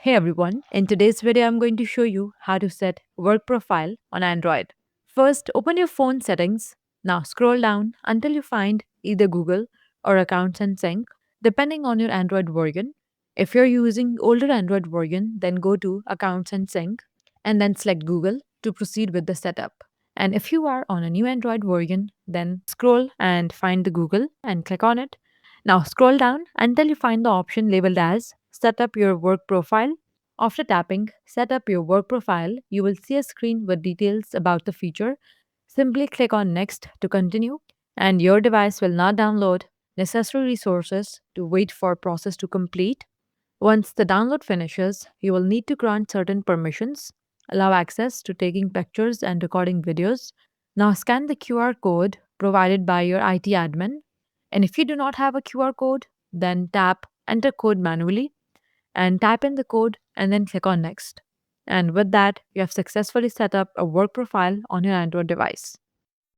Hey everyone, in today's video I'm going to show you how to set work profile on Android. First, open your phone settings. Now scroll down until you find either Google or Accounts and Sync, depending on your Android version. If you're using older Android version, then go to Accounts and Sync and then select Google to proceed with the setup. And if you are on a new Android version, then scroll and find the Google and click on it. Now scroll down until you find the option labeled as Set up your work profile. After tapping Set up your work profile, you will see a screen with details about the feature. Simply click on Next to continue, and your device will now download necessary resources to wait for process to complete. Once the download finishes, you will need to grant certain permissions, allow access to taking pictures and recording videos. Now scan the QR code provided by your IT admin. And if you do not have a QR code, then tap Enter code manually and type in the code and then click on Next. And with that, you have successfully set up a work profile on your Android device.